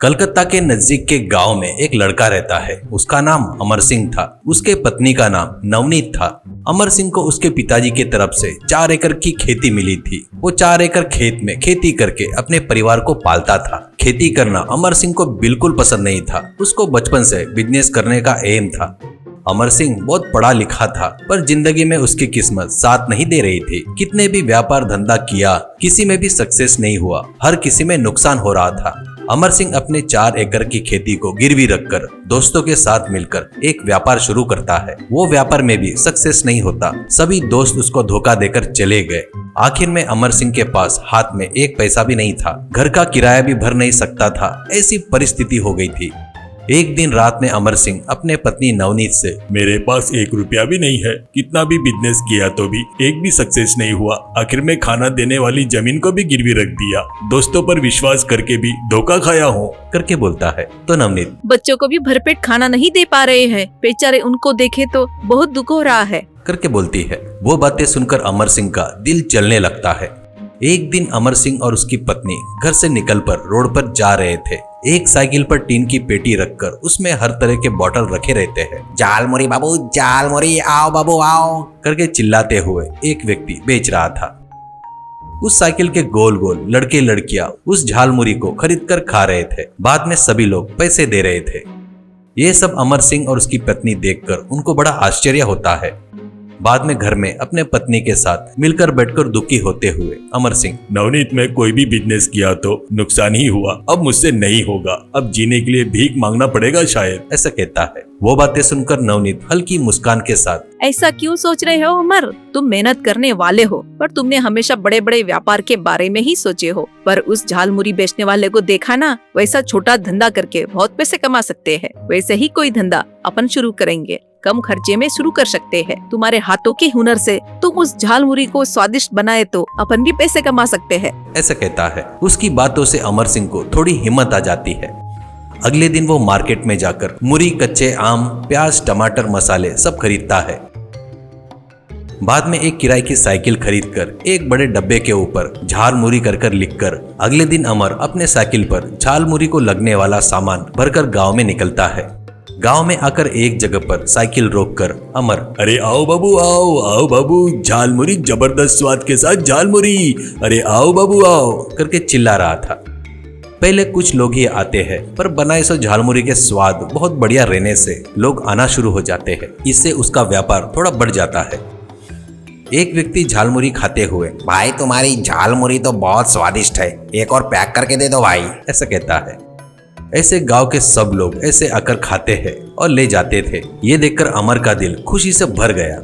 कलकत्ता के नजदीक के गांव में एक लड़का रहता है। उसका नाम अमर सिंह था। उसके पत्नी का नाम नवनीत था। अमर सिंह को उसके पिताजी की तरफ से 4 एकड़ की खेती मिली थी। वो 4 एकड़ खेत में खेती करके अपने परिवार को पालता था। खेती करना अमर सिंह को बिल्कुल पसंद नहीं था। उसको बचपन से बिजनेस करने का एम था। अमर सिंह बहुत पढ़ा लिखा था, पर जिंदगी में उसकी किस्मत साथ नहीं दे रही थी। कितने भी व्यापार धंधा किया, किसी में भी सक्सेस नहीं हुआ। हर किसी में नुकसान हो रहा था। अमर सिंह अपने 4 एकड़ की खेती को गिरवी रखकर दोस्तों के साथ मिलकर एक व्यापार शुरू करता है। वो व्यापार में भी सक्सेस नहीं होता। सभी दोस्त उसको धोखा देकर चले गए। आखिर में अमर सिंह के पास हाथ में एक पैसा भी नहीं था। घर का किराया भी भर नहीं सकता था। ऐसी परिस्थिति हो गई थी। एक दिन रात में अमर सिंह अपने पत्नी नवनीत से, मेरे पास 1 रुपया भी नहीं है। कितना भी बिजनेस किया तो भी एक भी सक्सेस नहीं हुआ। आखिर में खाना देने वाली जमीन को भी गिरवी रख दिया। दोस्तों पर विश्वास करके भी धोखा खाया हूँ करके बोलता है। तो नवनीत, बच्चों को भी भरपेट खाना नहीं दे पा रहे हैं। बेचारे, उनको देखे तो बहुत दुख हो रहा है करके बोलती है। वो बातें सुनकर अमर सिंह का दिल चलने लगता है। एक दिन अमर सिंह और उसकी पत्नी घर से निकलकर रोड पर जा रहे थे। एक साइकिल पर टीन की पेटी रखकर उसमें हर तरह के बोतल रखे रहते हैं। झालमुरी बाबू, झालमुरी, आओ बाबू आओ करके चिल्लाते हुए एक व्यक्ति बेच रहा था। उस साइकिल के गोल गोल लड़के लड़कियां उस झालमुरी को खरीद कर खा रहे थे। बाद में सभी लोग पैसे दे रहे थे। ये सब अमर सिंह और उसकी पत्नी देखकर उनको बड़ा आश्चर्य होता है। बाद में घर में अपने पत्नी के साथ मिलकर बैठकर दुखी होते हुए अमर सिंह, नवनीत में कोई भी बिजनेस किया तो नुकसान ही हुआ। अब मुझसे नहीं होगा। अब जीने के लिए भीख मांगना पड़ेगा शायद, ऐसा कहता है। वो बातें सुनकर नवनीत हल्की मुस्कान के साथ, ऐसा क्यों सोच रहे हो अमर? तुम मेहनत करने वाले हो, पर तुमने हमेशा बड़े बड़े व्यापार के बारे में ही सोचे हो। पर उस झालमुरी बेचने वाले को देखा ना, वैसा छोटा धंधा करके बहुत पैसे कमा सकते हैं। वैसे ही कोई धंधा अपन शुरू करेंगे। कम खर्चे में शुरू कर सकते हैं। तुम्हारे हाथों के हुनर से तुम उस झालमुरी को स्वादिष्ट बनाए तो अपन भी पैसे कमा सकते हैं, ऐसा कहता है। उसकी बातों से अमर सिंह को थोड़ी हिम्मत आ जाती है। अगले दिन वो मार्केट में जाकर मुरी, कच्चे आम, प्याज, टमाटर, मसाले सब खरीदता है। बाद में एक किराए की साइकिल खरीदकर एक बड़े डब्बे के ऊपर झालमुरी कर लिखकर अगले दिन अमर अपने साइकिल पर झालमुरी को लगने वाला सामान भरकर गाँव में निकलता है। गांव में आकर एक जगह पर साइकिल रोककर अमर, अरे आओ बाबू, आओ आओ बाबू, झालमुरी जबरदस्त स्वाद के साथ झालमुरी, अरे आओ बाबू आओ करके चिल्ला रहा था। पहले कुछ लोग ही आते हैं, पर बनाए सो झालमुरी के स्वाद बहुत बढ़िया रहने से लोग आना शुरू हो जाते हैं। इससे उसका व्यापार थोड़ा बढ़ जाता है। एक व्यक्ति झालमुरी खाते हुए, भाई तुम्हारी झालमुरी तो बहुत स्वादिष्ट है, एक और पैक करके दे दो भाई, ऐसा कहता है। ऐसे गांव के सब लोग ऐसे आकर खाते हैं और ले जाते थे। ये देखकर अमर का दिल खुशी से भर गया।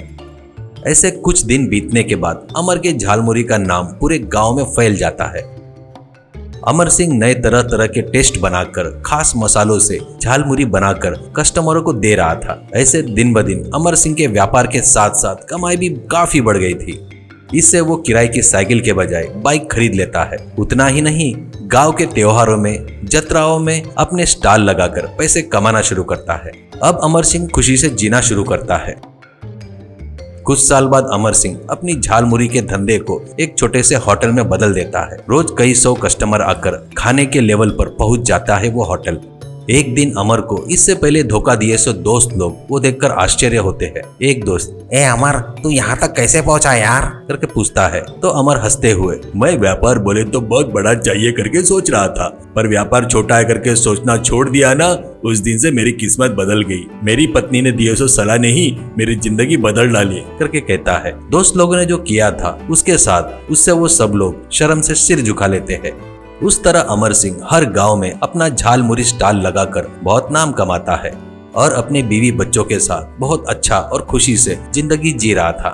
ऐसे कुछ दिन बीतने के बाद अमर के झालमुरी का नाम पूरे गांव में फैल जाता है। अमर सिंह नए तरह तरह के टेस्ट बनाकर खास मसालों से झालमुरी बनाकर कस्टमरों को दे रहा था। ऐसे दिन ब दिन अमर सिंह के व्यापार के साथ साथ कमाई भी काफी बढ़ गई थी। इससे वो किराए की साइकिल के बजाय बाइक खरीद लेता है। उतना ही नहीं, गांव के त्योहारों में, जत्राओं में अपने स्टॉल लगाकर पैसे कमाना शुरू करता है। अब अमर सिंह खुशी से जीना शुरू करता है। कुछ साल बाद अमर सिंह अपनी झालमुरी के धंधे को एक छोटे से होटल में बदल देता है। रोज कई 100 कस्टमर आकर खाने के लेवल पर पहुंच जाता है वो होटल। एक दिन अमर को इससे पहले धोखा दिए सो दोस्त लोग वो देखकर आश्चर्य होते हैं। एक दोस्त, ए अमर, तू यहाँ तक कैसे पहुँचा यार करके पूछता है। तो अमर हंसते हुए, मैं व्यापार बोले तो बहुत बड़ा चाहिए करके सोच रहा था, पर व्यापार छोटा है करके सोचना छोड़ दिया ना, उस दिन से मेरी किस्मत बदल गई। मेरी पत्नी ने दिए सो सलाह ने ही मेरी जिंदगी बदल डाली करके कहता है। दोस्त लोगों ने जो किया था उसके साथ उससे वो सब लोग शर्म से सिर झुका लेते हैं। उस तरह अमर सिंह हर गांव में अपना झालमुरी स्टॉल लगाकर बहुत नाम कमाता है और अपने बीवी बच्चों के साथ बहुत अच्छा और खुशी से जिंदगी जी रहा था।